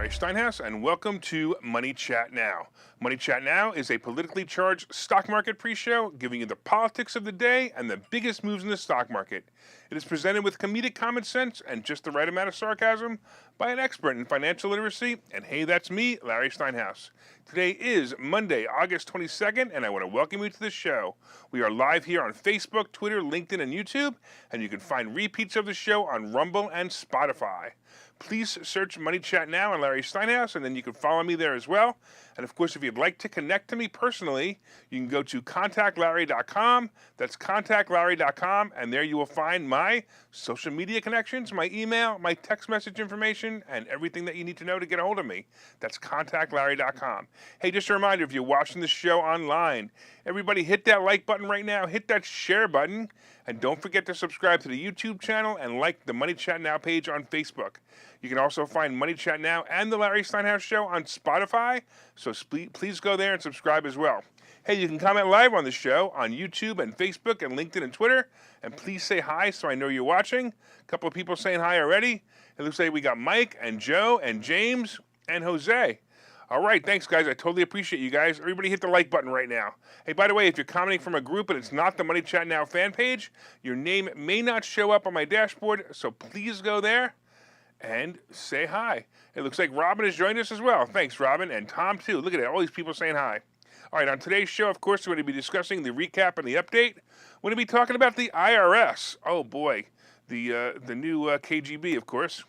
Larry Steinhouse, and welcome to Money Chat Now. Money Chat Now is a politically charged stock market pre-show giving you the politics of the day and the biggest moves in the stock market. It is presented with comedic common sense and just the right amount of sarcasm by an expert in financial literacy, and hey, that's me, Larry Steinhouse. Today is Monday, August 22nd, and I want to welcome you to the show. We are live here on Facebook, Twitter, LinkedIn, and YouTube, and you can find repeats of the show on Rumble and Spotify. Please search Money Chat Now on Larry Steinhouse, and then you can follow me there as well. And of course, if you'd like to connect to me personally, you can go to contactlarry.com. That's contactlarry.com, and there you will find my social media connections, my email, my text message information, and everything that you need to know to get a hold of me. That's contactlarry.com. Hey, just a reminder, if you're watching the show online, everybody hit that like button right now, hit that share button, and don't forget to subscribe to the YouTube channel and like the Money Chat Now page on Facebook. You can also find Money Chat Now and the Larry Steinhouse Show on Spotify, so please go there and subscribe as well. Hey, you can comment live on the show on YouTube and Facebook and LinkedIn and Twitter, and please say hi so I know you're watching. A couple of people saying hi already. It looks like we got Mike and Joe and James and Jose. All right, thanks, guys. I totally appreciate you guys. Everybody hit the like button right now. Hey, by the way, if you're commenting from a group and it's not the Money Chat Now fan page, your name may not show up on my dashboard, so please go there and say hi. It looks like Robin has joined us as well. Thanks, Robin, and Tom, too. Look at it, all these people saying hi. All right, on today's show, of course, we're going to be discussing the recap and the update. We're going to be talking about the IRS. Oh, boy, the new KGB, of course.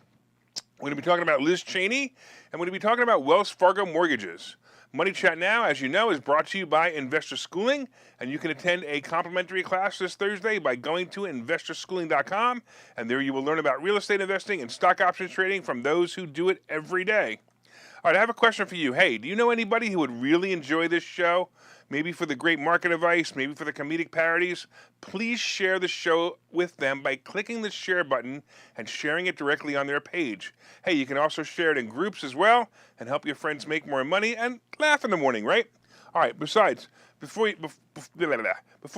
We're going to be talking about Liz Cheney, and we're going to be talking about Wells Fargo mortgages. Money Chat Now, as you know, is brought to you by Investor Schooling, and you can attend a complimentary class this Thursday by going to investorschooling.com, and there you will learn about real estate investing and stock options trading from those who do it every day. All right, I have a question for you. Hey, do you know anybody who would really enjoy this show? Maybe for the great market advice, maybe for the comedic parodies? Please share the show with them by clicking the share button and sharing it directly on their page. Hey, you can also share it in groups as well and help your friends make more money and laugh in the morning, right? All right, besides, before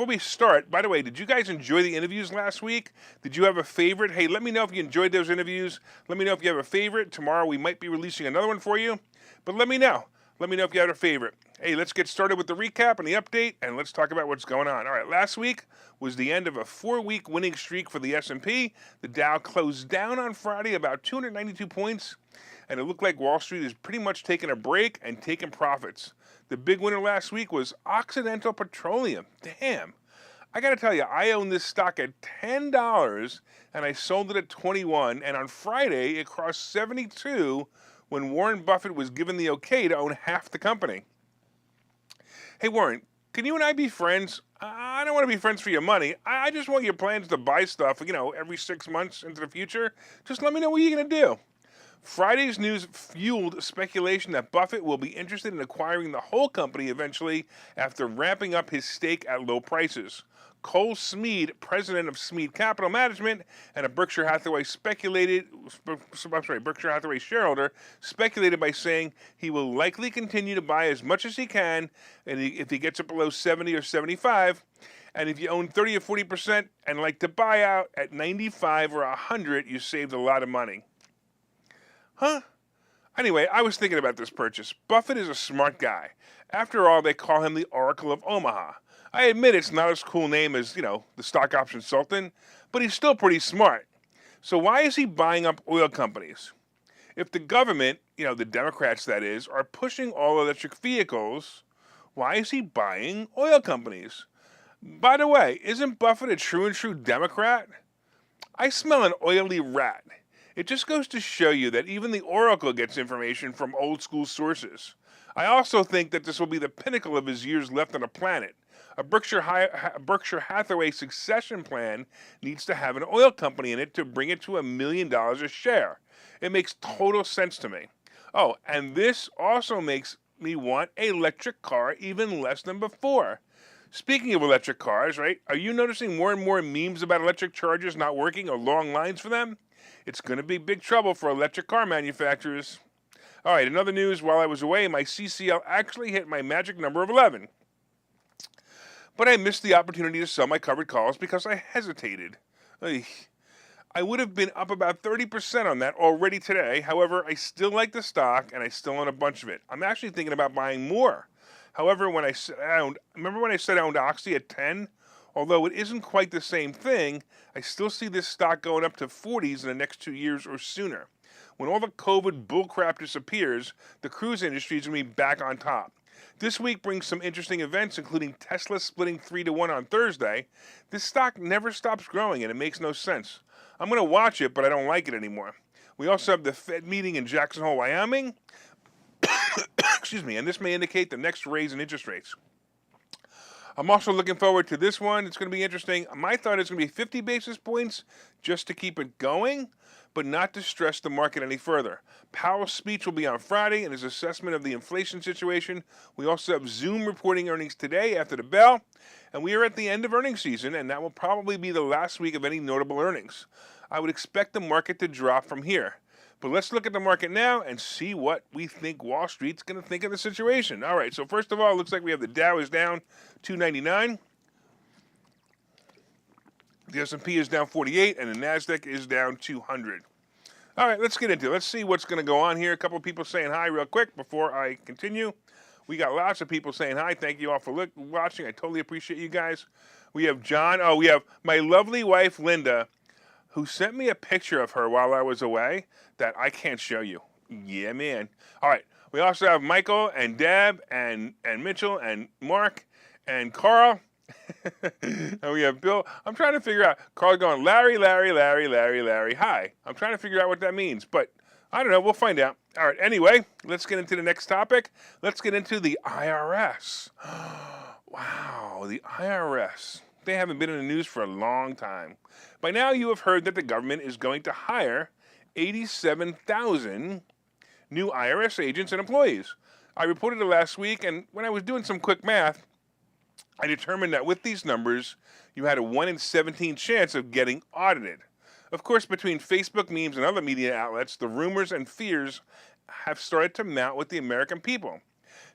we start, by the way, did you guys enjoy the interviews last week? Did you have a favorite? Hey, let me know if you enjoyed those interviews. Let me know if you have a favorite. Tomorrow we might be releasing another one for you, but let me know. Let me know if you had a favorite. Hey, let's get started with the recap and the update, and let's talk about what's going on. All right, last week was the end of a 4-week winning streak for the S&P. The Dow closed down on Friday about 292 points, and it looked like Wall Street is pretty much taking a break and taking profits. The big winner last week was Occidental Petroleum. Damn. I got to tell you, I owned this stock at $10, and I sold it at $21, and on Friday it crossed $72 when Warren Buffett was given the okay to own half the company. Hey, Warren, can you and I be friends? I don't want to be friends for your money. I just want your plans to buy stuff, every 6 months into the future. Just let me know what you're going to do. Friday's news fueled speculation that Buffett will be interested in acquiring the whole company eventually after ramping up his stake at low prices. Cole Smead, president of Smead Capital Management and a Berkshire Hathaway shareholder, speculated by saying he will likely continue to buy as much as he can, and if he gets it below 70 or 75, and if you own 30 or 40% and like to buy out at 95 or 100, you saved a lot of money. Huh? Anyway, I was thinking about this purchase. Buffett is a smart guy. After all, they call him the Oracle of Omaha. I admit it's not as cool name as, the stock option sultan, but he's still pretty smart. So why is he buying up oil companies? If the government, the Democrats that is, are pushing all electric vehicles, why is he buying oil companies? By the way, isn't Buffett a true and true Democrat? I smell an oily rat. It just goes to show you that even the Oracle gets information from old school sources. I also think that this will be the pinnacle of his years left on the planet. A Berkshire Hathaway succession plan needs to have an oil company in it to bring it to $1 million a share. It makes total sense to me. Oh, and this also makes me want an electric car even less than before. Speaking of electric cars, right, are you noticing more and more memes about electric chargers not working or long lines for them? It's going to be big trouble for electric car manufacturers. All right, another news, while I was away, my CCL actually hit my magic number of 11. But I missed the opportunity to sell my covered calls because I hesitated. I would have been up about 30% on that already today. However, I still like the stock and I still own a bunch of it. I'm actually thinking about buying more. However, remember when I said I owned Oxy at 10? Although it isn't quite the same thing, I still see this stock going up to 40s in the next 2 years or sooner. When all the COVID bullcrap disappears, the cruise industry is going to be back on top. This week brings some interesting events, including Tesla splitting 3-1 on Thursday. This stock never stops growing, and it makes no sense. I'm going to watch it, but I don't like it anymore. We also have the Fed meeting in Jackson Hole, Wyoming. Excuse me, and this may indicate the next raise in interest rates. I'm also looking forward to this one. It's going to be interesting. My thought is going to be 50 basis points just to keep it going, but not to stress the market any further. Powell's speech will be on Friday and his assessment of the inflation situation. We also have Zoom reporting earnings today after the bell, and we are at the end of earnings season, and that will probably be the last week of any notable earnings. I would expect the market to drop from here. But let's look at the market now and see what we think Wall Street's going to think of the situation. All right, so first of all, it looks like we have the Dow is down 299. The S&P is down 48, and the NASDAQ is down 200. All right, let's get into it. Let's see what's going to go on here. A couple of people saying hi real quick before I continue. We got lots of people saying hi. Thank you all for watching. I totally appreciate you guys. We have John. Oh, we have my lovely wife, Linda, who sent me a picture of her while I was away that I can't show you. Yeah, man. All right. We also have Michael and Deb and Mitchell and Mark and Carl. And we have Bill. I'm trying to figure out. Carl going, Larry, Larry, Larry, Larry, Larry. Hi. I'm trying to figure out what that means, but I don't know. We'll find out. All right. Anyway, let's get into the next topic. Let's get into the IRS. Wow, the IRS. They haven't been in the news for a long time. By now, you have heard that the government is going to hire 87,000 new IRS agents and employees. I reported it last week, and when I was doing some quick math, I determined that with these numbers, you had a 1 in 17 chance of getting audited. Of course, between Facebook memes and other media outlets, the rumors and fears have started to mount with the American people.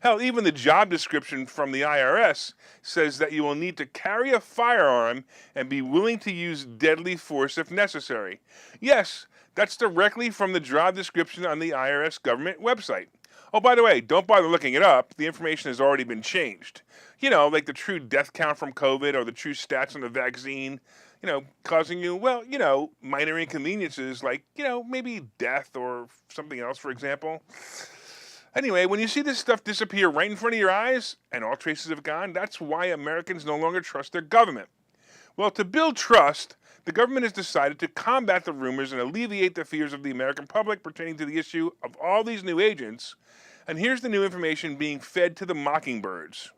Hell, even the job description from the IRS says that you will need to carry a firearm and be willing to use deadly force if necessary. Yes, that's directly from the job description on the IRS government website. Oh, by the way, don't bother looking it up. The information has already been changed. You know, like the true death count from COVID or the true stats on the vaccine, causing you, minor inconveniences like, maybe death or something else, for example. Anyway, when you see this stuff disappear right in front of your eyes and all traces have gone, that's why Americans no longer trust their government. Well, to build trust, the government has decided to combat the rumors and alleviate the fears of the American public pertaining to the issue of all these new agents. And here's the new information being fed to the mockingbirds.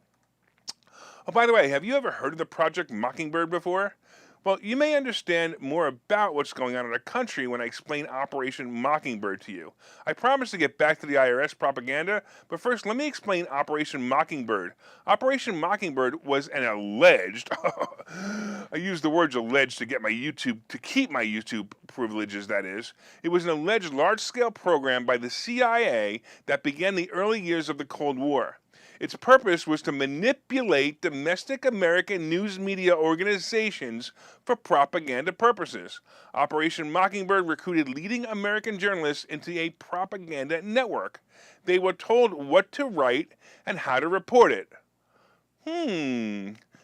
Oh, by the way, have you ever heard of the Project Mockingbird before? Well, you may understand more about what's going on in our country when I explain Operation Mockingbird to you. I promise to get back to the IRS propaganda, but first let me explain Operation Mockingbird. Operation Mockingbird was an alleged, I use the words alleged to keep my YouTube privileges, that is. It was an alleged large-scale program by the CIA that began the early years of the Cold War. Its purpose was to manipulate domestic American news media organizations for propaganda purposes. Operation Mockingbird recruited leading American journalists into a propaganda network. They were told what to write and how to report it.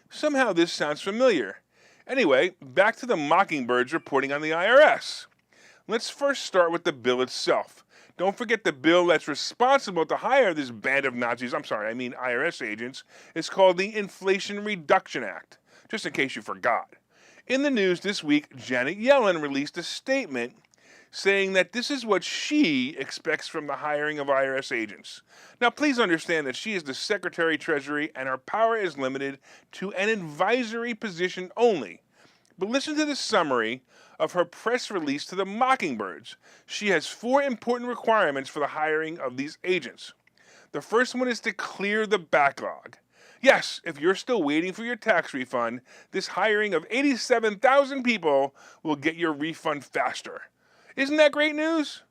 Somehow this sounds familiar. Anyway, back to the Mockingbirds reporting on the IRS. Let's first start with the bill itself. Don't forget the bill that's responsible to hire this band of IRS agents, is called the Inflation Reduction Act, just in case you forgot. In the news this week, Janet Yellen released a statement saying that this is what she expects from the hiring of IRS agents. Now, please understand that she is the Secretary of Treasury and her power is limited to an advisory position only. But listen to the summary of her press release to the Mockingbirds. She has 4 important requirements for the hiring of these agents. The first one is to clear the backlog. Yes, if you're still waiting for your tax refund, this hiring of 87,000 people will get your refund faster. Isn't that great news?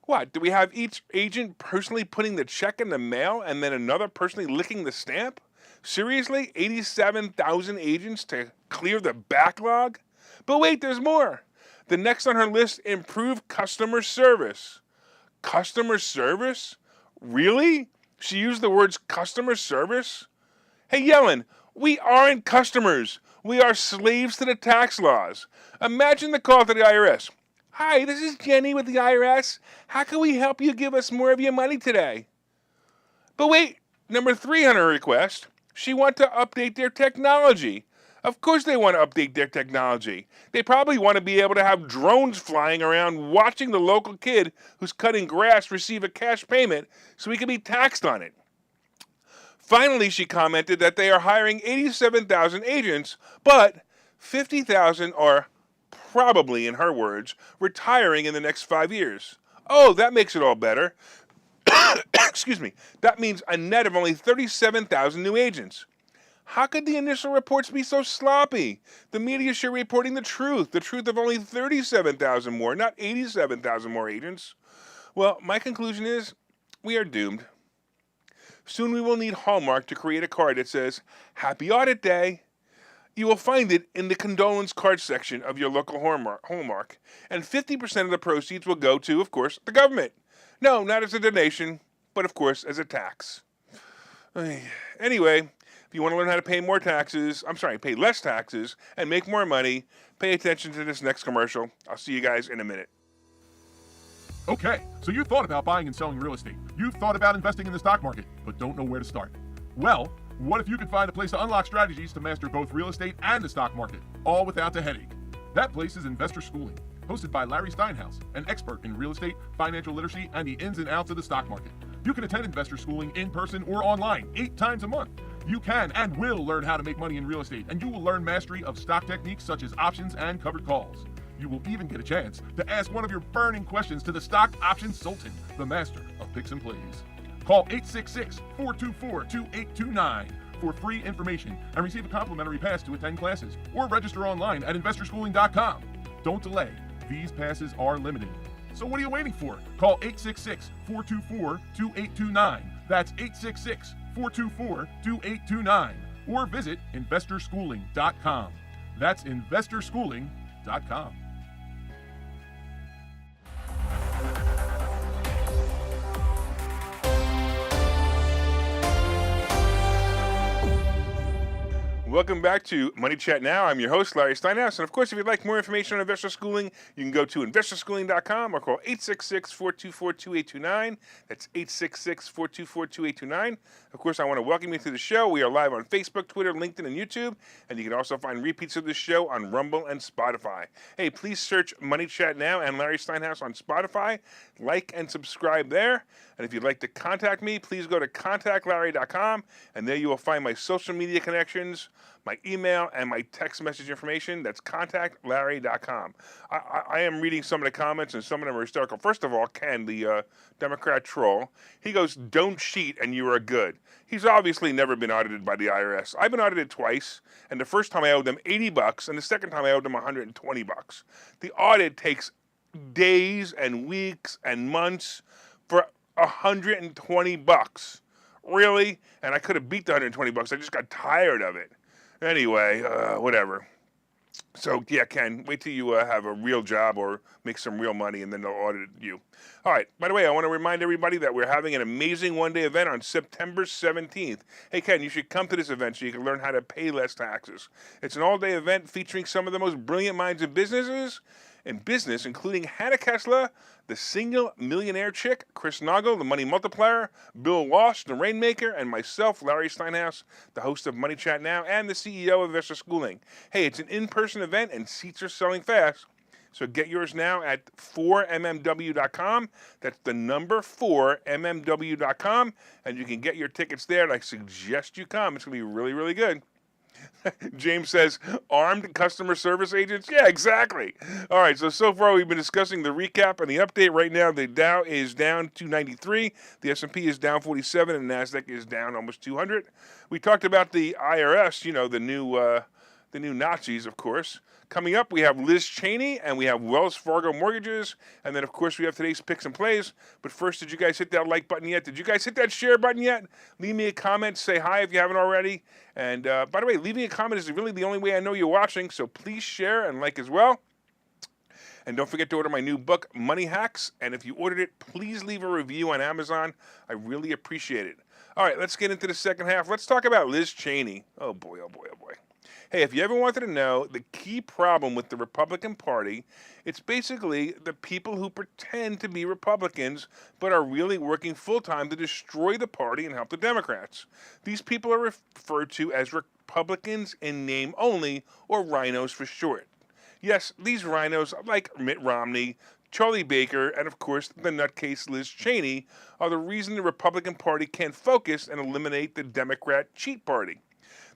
What, do we have each agent personally putting the check in the mail and then another personally licking the stamp? Seriously, 87,000 agents to clear the backlog? But wait, there's more. The next on her list, improve customer service. Customer service? Really? She used the words customer service? Hey, Yellen, we aren't customers. We are slaves to the tax laws. Imagine the call to the IRS. Hi, this is Jenny with the IRS. How can we help you give us more of your money today? But wait, number 3 on her request, she wants to update their technology. Of course they want to update their technology. They probably want to be able to have drones flying around watching the local kid who's cutting grass receive a cash payment so he can be taxed on it. Finally, she commented that they are hiring 87,000 agents, but 50,000 are probably, in her words, retiring in the next 5 years. Oh, that makes it all better. Excuse me. That means a net of only 37,000 new agents. How could the initial reports be so sloppy? The media should be reporting the truth of only 37,000 more, not 87,000 more agents. Well, my conclusion is we are doomed. Soon we will need Hallmark to create a card that says, Happy Audit Day. You will find it in the condolence card section of your local Hallmark, and 50% of the proceeds will go to, of course, the government. No, not as a donation, but of course as a tax. Anyway, if you want to learn how to pay pay less taxes and make more money, pay attention to this next commercial. I'll see you guys in a minute. Okay, so you thought about buying and selling real estate. You've thought about investing in the stock market, but don't know where to start. Well, what if you could find a place to unlock strategies to master both real estate and the stock market, all without the headache? That place is Investor Schooling, hosted by Larry Steinhouse, an expert in real estate, financial literacy, and the ins and outs of the stock market. You can attend Investor Schooling in person or online 8 times a month. You can and will learn how to make money in real estate, and you will learn mastery of stock techniques such as options and covered calls. You will even get a chance to ask one of your burning questions to the stock option sultan, the master of picks and plays. Call 866-424-2829 for free information and receive a complimentary pass to attend classes, or register online at investorschooling.com. Don't delay. These passes are limited. So what are you waiting for? Call 866-424-2829. That's 866-424-2829. Or visit investorschooling.com. That's investorschooling.com. Welcome back to Money Chat Now. I'm your host, Larry Steinhouse. And of course, if you'd like more information on investor schooling, you can go to investorschooling.com or call 866-424-2829. That's 866-424-2829. Of course, I want to welcome you to the show. We are live on Facebook, Twitter, LinkedIn, and YouTube. And you can also find repeats of this show on Rumble and Spotify. Hey, please search Money Chat Now and Larry Steinhouse on Spotify. Like and subscribe there. And if you'd like to contact me, please go to contactlarry.com. And there you will find my social media connections, my email, and my text message information. That's contactlarry.com. I am reading some of the comments, and some of them are hysterical. First of all, Ken, the Democrat troll, he goes, don't cheat and you are good. He's obviously never been audited by the IRS. I've been audited twice, and the first time I owed them $80, and the second time I owed them $120. The audit takes days and weeks and months for $120. Really? And I could have beat the $120. I just got tired of it. Anyway, whatever. So, yeah, Ken, wait till you have a real job or make some real money, and then they'll audit you. All right. By the way, I want to remind everybody that we're having an amazing one-day event on September 17th. Hey, Ken, you should come to this event so you can learn how to pay less taxes. It's an all-day event featuring some of the most brilliant minds in business, including Hannah Kessler, the single millionaire chick, Chris Noggle, the money multiplier, Bill Walsh, the rainmaker, and myself, Larry Steinhouse, the host of Money Chat Now and the CEO of Investor Schooling. Hey, it's an in-person event and seats are selling fast. So get yours now at 4mmw.com. That's the number 4mmw.com, and you can get your tickets there, and I suggest you come. It's going to be really, really good. James says, armed customer service agents? Yeah, exactly. All right, so far we've been discussing the recap and the update. Right now, the Dow is down 293, the S&P is down 47, and NASDAQ is down almost 200. We talked about the IRS, the new Nazis, of course. Coming up, we have Liz Cheney, and we have Wells Fargo mortgages, and then, of course, we have today's picks and plays. But first, did you guys hit that like button yet? Did you guys hit that share button yet? Leave me a comment. Say hi if you haven't already. And, by the way, leaving a comment is really the only way I know you're watching, so please share and like as well. And don't forget to order my new book, Money Hacks. And if you ordered it, please leave a review on Amazon. I really appreciate it. All right, let's get into the second half. Let's talk about Liz Cheney. Oh boy, oh boy, oh boy. Hey, if you ever wanted to know the key problem with the Republican Party, it's basically the people who pretend to be Republicans but are really working full-time to destroy the party and help the Democrats. These people are referred to as Republicans in name only, or rhinos for short. Yes, these rhinos, like Mitt Romney, Charlie Baker, and of course the nutcase Liz Cheney, are the reason the Republican Party can't focus and eliminate the Democrat cheat party.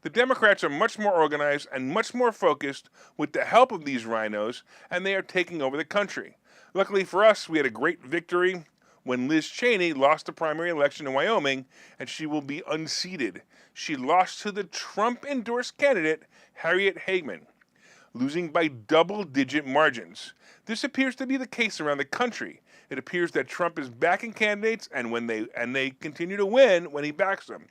The Democrats are much more organized and much more focused with the help of these rhinos, and they are taking over the country. Luckily for us, we had a great victory when Liz Cheney lost the primary election in Wyoming, and she will be unseated. She lost to the Trump-endorsed candidate, Harriet Hageman, losing by double-digit margins. This appears to be the case around the country. It appears that Trump is backing candidates, and they continue to win when he backs them.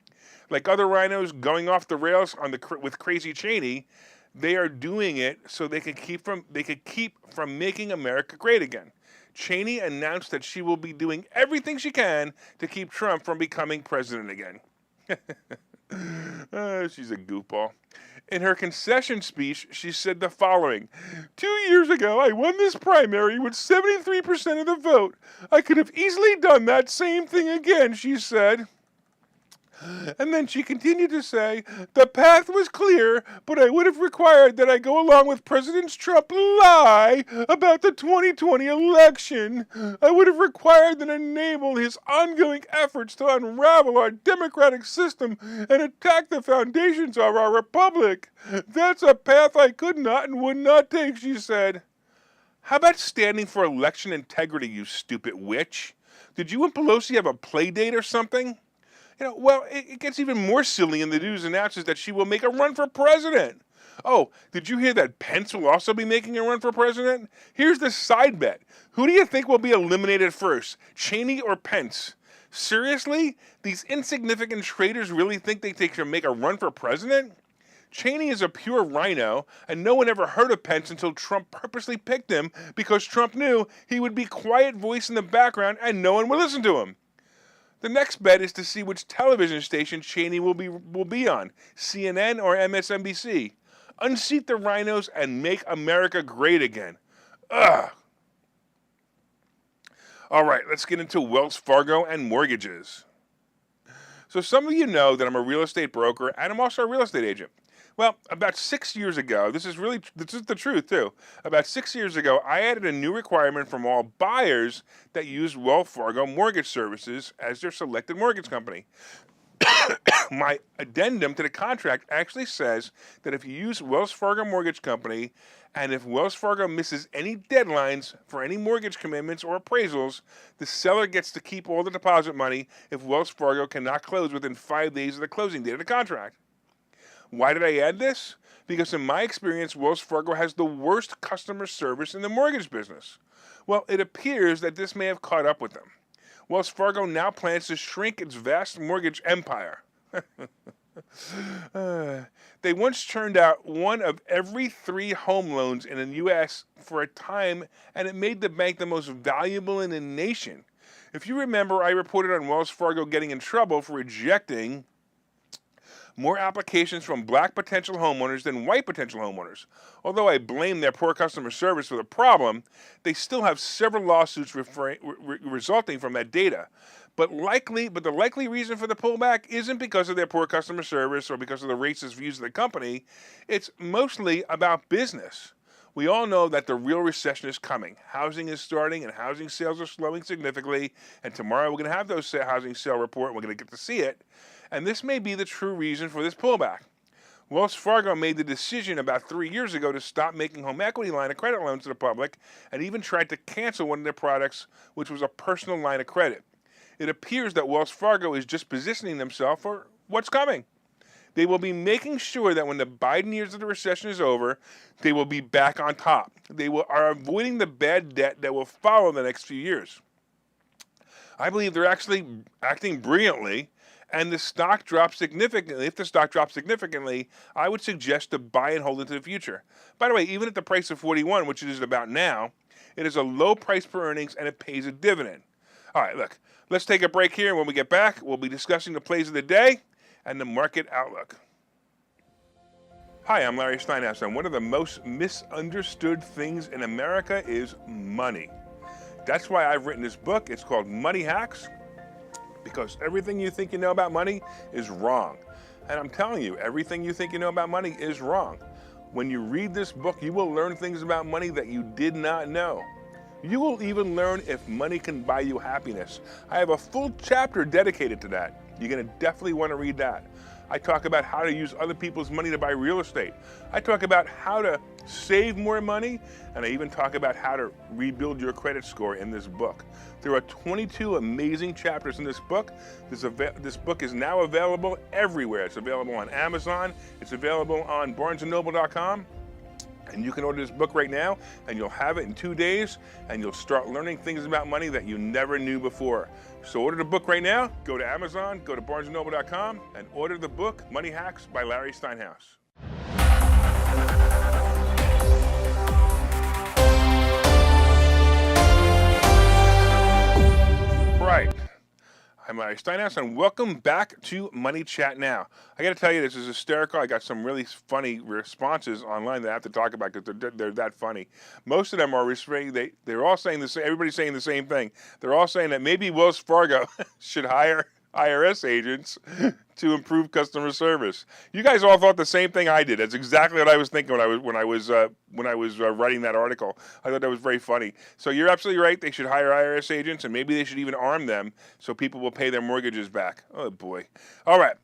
Like other rhinos going off the rails with Crazy Cheney, they are doing it so they could keep from making America great again. Cheney announced that she will be doing everything she can to keep Trump from becoming president again. She's a goofball. In her concession speech, she said the following: 2 years ago, I won this primary with 73% of the vote. I could have easily done that same thing again, she said. And then she continued to say, the path was clear, but I would have required that I go along with President Trump's lie about the 2020 election. I would have required that enable his ongoing efforts to unravel our democratic system and attack the foundations of our republic. That's a path I could not and would not take, she said. How about standing for election integrity, you stupid witch? Did you and Pelosi have a play date or something? Well, it gets even more silly in the news announces that she will make a run for president. Oh, did you hear that Pence will also be making a run for president? Here's the side bet. Who do you think will be eliminated first, Cheney or Pence? Seriously? These insignificant traitors really think they can make a run for president? Cheney is a pure rhino, and no one ever heard of Pence until Trump purposely picked him because Trump knew he would be quiet voice in the background and no one would listen to him. The next bet is to see which television station Cheney will be on, CNN or MSNBC. Unseat the rhinos and make America great again. Ugh. All right, let's get into Wells Fargo and mortgages. So some of you know that I'm a real estate broker and I'm also a real estate agent. Well, about 6 years ago, this is the truth too. About 6 years ago, I added a new requirement from all buyers that use Wells Fargo Mortgage Services as their selected mortgage company. My addendum to the contract actually says that if you use Wells Fargo Mortgage Company and if Wells Fargo misses any deadlines for any mortgage commitments or appraisals, the seller gets to keep all the deposit money if Wells Fargo cannot close within 5 days of the closing date of the contract. Why did I add this? Because in my experience, Wells Fargo has the worst customer service in the mortgage business. Well, it appears that this may have caught up with them. Wells Fargo now plans to shrink its vast mortgage empire. They once turned out 1 of every 3 home loans in the U.S. for a time, and it made the bank the most valuable in the nation. If you remember, I reported on Wells Fargo getting in trouble for rejecting more applications from black potential homeowners than white potential homeowners. Although I blame their poor customer service for the problem, they still have several lawsuits resulting from that data. But the likely reason for the pullback isn't because of their poor customer service or because of the racist views of the company. It's mostly about business. We all know that the real recession is coming. Housing is starting and housing sales are slowing significantly. And tomorrow we're going to have those housing sale report and we're going to get to see it. And this may be the true reason for this pullback. Wells Fargo made the decision about 3 years ago to stop making home equity line of credit loans to the public and even tried to cancel one of their products, which was a personal line of credit. It appears that Wells Fargo is just positioning themselves for what's coming. They will be making sure that when the Biden years of the recession is over, they will be back on top. They are avoiding the bad debt that will follow the next few years. I believe they're actually acting brilliantly, and the stock drops significantly. If the stock drops significantly, I would suggest to buy and hold into the future. By the way, even at the price of 41, which it is about now, It is a low price per earnings, and it pays a dividend. All right, look, let's take a break here. When we get back, we'll be discussing the plays of the day and the market outlook. Hi, I'm Larry Steinhouse, and one of the most misunderstood things in America is money. That's why I've written this book. It's called Money Hacks, because everything you think you know about money is wrong. And I'm telling you, everything you think you know about money is wrong. When you read this book, you will learn things about money that you did not know. You will even learn if money can buy you happiness. I have a full chapter dedicated to that. You're going to definitely want to read that. I talk about how to use other people's money to buy real estate. I talk about how to save more money, and I even talk about how to rebuild your credit score in this book. There are 22 amazing chapters in this book. This book is now available everywhere. It's available on Amazon. It's available on barnesandnoble.com. And you can order this book right now, and you'll have it in 2 days, and you'll start learning things about money that you never knew before. So order the book right now. Go to Amazon, go to barnesandnoble.com, and order the book, Money Hacks by Larry Steinhouse. Right. I'm Larry Steinhouse, and welcome back to Money Chat Now. I got to tell you, this is hysterical. I got some really funny responses online that I have to talk about because they're that funny. Most of them are they're all saying the same. Everybody's saying the same thing. They're all saying that maybe Wells Fargo should hire IRS agents to improve customer service. You guys all thought the same thing I did. That's exactly what I was thinking when I was writing that article. I thought that was very funny. So you're absolutely right. They should hire IRS agents, and maybe they should even arm them so people will pay their mortgages back. Oh boy! All right.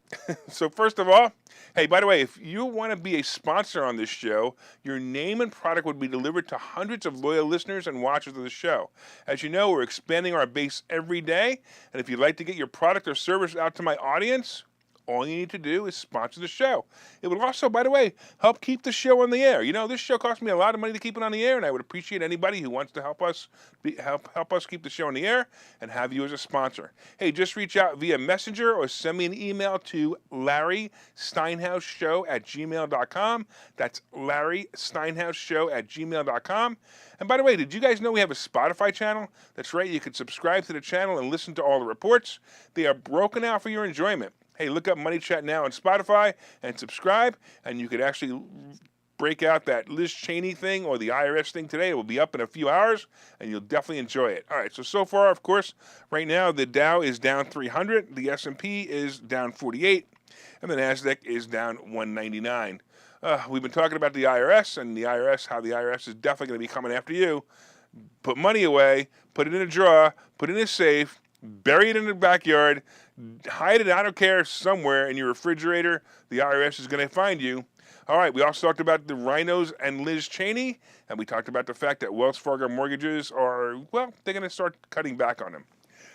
So first of all, hey, by the way, if you want to be a sponsor on this show, your name and product would be delivered to hundreds of loyal listeners and watchers of the show. As you know, we're expanding our base every day, and if you'd like to get your product or service out to my audience, all you need to do is sponsor the show. It would also, by the way, help keep the show on the air. You know, this show costs me a lot of money to keep it on the air, and I would appreciate anybody who wants to help us keep the show on the air and have you as a sponsor. Hey, just reach out via Messenger or send me an email to LarrySteinhouseShow@gmail.com. That's LarrySteinhouseShow@gmail.com. And by the way, did you guys know we have a Spotify channel? That's right, you can subscribe to the channel and listen to all the reports. They are broken out for your enjoyment. Hey, look up Money Chat Now on Spotify and subscribe, and you could actually break out that Liz Cheney thing or the IRS thing today. It will be up in a few hours, and you'll definitely enjoy it. All right, so far, of course, right now, the Dow is down 300, the S&P is down 48, and the NASDAQ is down 199. We've been talking about the IRS, and how the IRS is definitely going to be coming after you. Put money away, put it in a drawer, put it in a safe, bury it in the backyard, hide it, I don't care, somewhere in your refrigerator. The IRS is going to find you. All right, we also talked about the rhinos and Liz Cheney, and we talked about the fact that Wells Fargo mortgages are, well, they're going to start cutting back on them.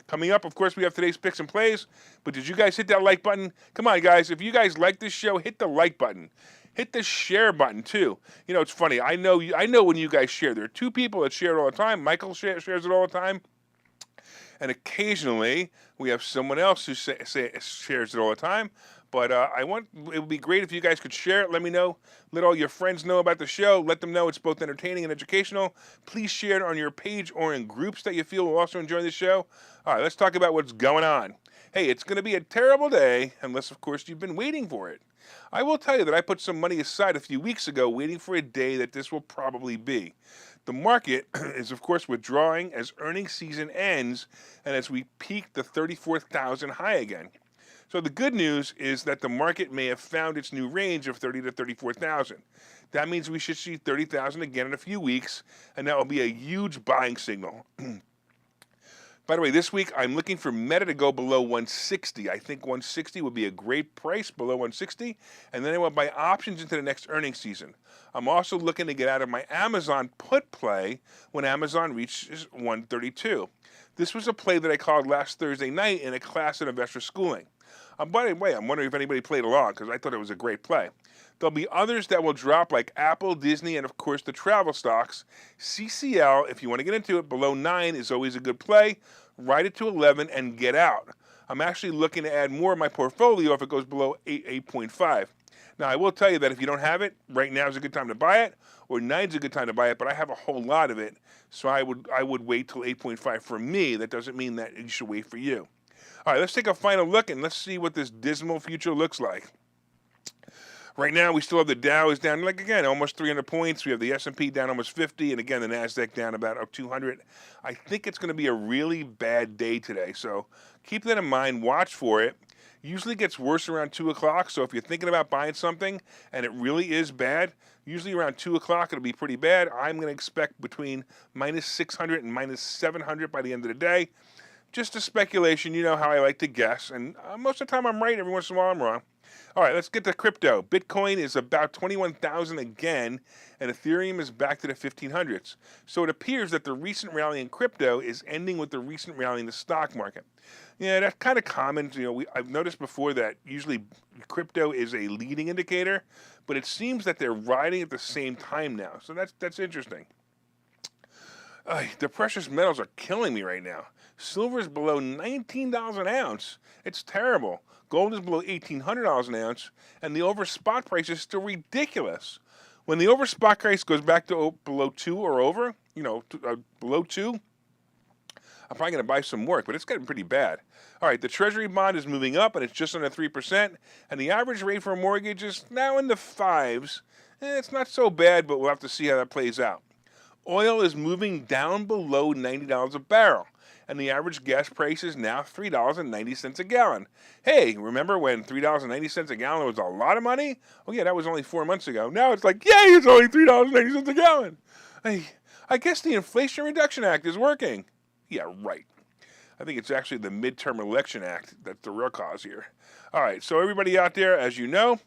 Coming up, of course, we have today's picks and plays, but did you guys hit that like button? Come on, guys, if you guys like this show, hit the like button. Hit the share button, too. You know, it's funny. I know when you guys share. There are two people that share it all the time. Michael shares it all the time. And occasionally, we have someone else who shares it all the time. But it would be great if you guys could share it. Let me know. Let all your friends know about the show. Let them know it's both entertaining and educational. Please share it on your page or in groups that you feel will also enjoy the show. All right, let's talk about what's going on. Hey, it's going to be a terrible day, unless, of course, you've been waiting for it. I will tell you that I put some money aside a few weeks ago waiting for a day that this will probably be. The market is, of course, withdrawing as earnings season ends and as we peak the 34,000 high again. So the good news is that the market may have found its new range of 30 to 34,000. That means we should see 30,000 again in a few weeks, and that will be a huge buying signal. By the way, this week I'm looking for Meta to go below 160. I think 160 would be a great price below 160, and then I will buy options into the next earnings season. I'm also looking to get out of my Amazon put play when Amazon reaches 132. This was a play that I called last Thursday night in a class in investor schooling. By the way, I'm wondering if anybody played along because I thought it was a great play. There'll be others that will drop like Apple, Disney, and of course the travel stocks. CCL, if you want to get into it, below 9 is always a good play. Ride it to 11 and get out. I'm actually looking to add more of my portfolio if it goes below 8.5. Now, I will tell you that if you don't have it, right now is a good time to buy it, or nine's a good time to buy it, but I have a whole lot of it, so I would wait till 8.5 for me. That doesn't mean that you should wait for you. All right, let's take a final look, and let's see what this dismal future looks like. Right now, we still have the Dow is down, like again, almost 300 points. We have the S&P down almost 50, and again, the NASDAQ down about 200. I think it's going to be a really bad day today, so keep that in mind. Watch for it. Usually gets worse around 2 o'clock, so if you're thinking about buying something and it really is bad, usually around 2 o'clock it'll be pretty bad. I'm going to expect between minus 600 and minus 700 by the end of the day. Just a speculation, you know how I like to guess, and most of the time I'm right, every once in a while I'm wrong. All right, let's get to crypto. Bitcoin is about 21,000 again, and Ethereum is back to the 1500s. So it appears that the recent rally in crypto is ending with the recent rally in the stock market. Yeah, that's kind of common. You know, I've noticed before that usually crypto is a leading indicator, but it seems that they're riding at the same time now. So that's interesting. The precious metals are killing me right now. Silver is below $19 an ounce. It's terrible. Gold is below $1,800 an ounce, and the over spot price is still ridiculous. When the over spot price goes back to below 2 or over, below 2, I'm probably going to buy some more, but it's getting pretty bad. All right, the Treasury bond is moving up, and it's just under 3%, and the average rate for a mortgage is now in the 5s. It's not so bad, but we'll have to see how that plays out. Oil is moving down below $90 a barrel, and the average gas price is now $3.90 a gallon. Hey, remember when $3.90 a gallon was a lot of money? Oh yeah, that was only 4 months ago. Now it's like, yay, it's only $3.90 a gallon. I guess the Inflation Reduction Act is working. Yeah, right. I think it's actually the Midterm Election Act that's the real cause here. All right, so everybody out there, as you know,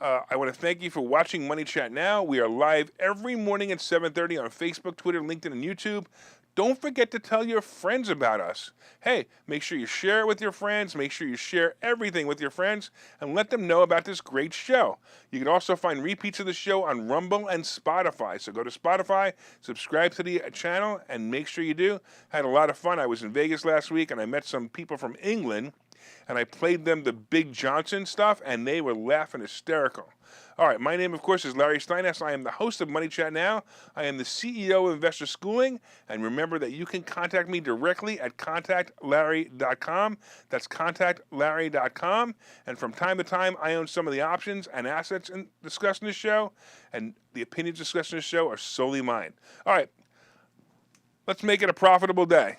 I want to thank you for watching Money Chat Now. We are live every morning at 7:30 on Facebook, Twitter, LinkedIn, and YouTube. Don't forget to tell your friends about us. Hey, make sure you share it with your friends. Make sure you share everything with your friends and let them know about this great show. You can also find repeats of the show on Rumble and Spotify. So go to Spotify, subscribe to the channel, and make sure you do. I had a lot of fun. I was in Vegas last week, and I met some people from England, and I played them the Big Johnson stuff, and they were laughing hysterical. All right, my name, of course, is Larry Steinhouse. I am the host of Money Chat Now. I am the CEO of Investor Schooling, and remember that you can contact me directly at contactlarry.com. That's contactlarry.com, and from time to time, I own some of the options and assets discussed in this show, and the opinions discussed in this show are solely mine. All right, let's make it a profitable day.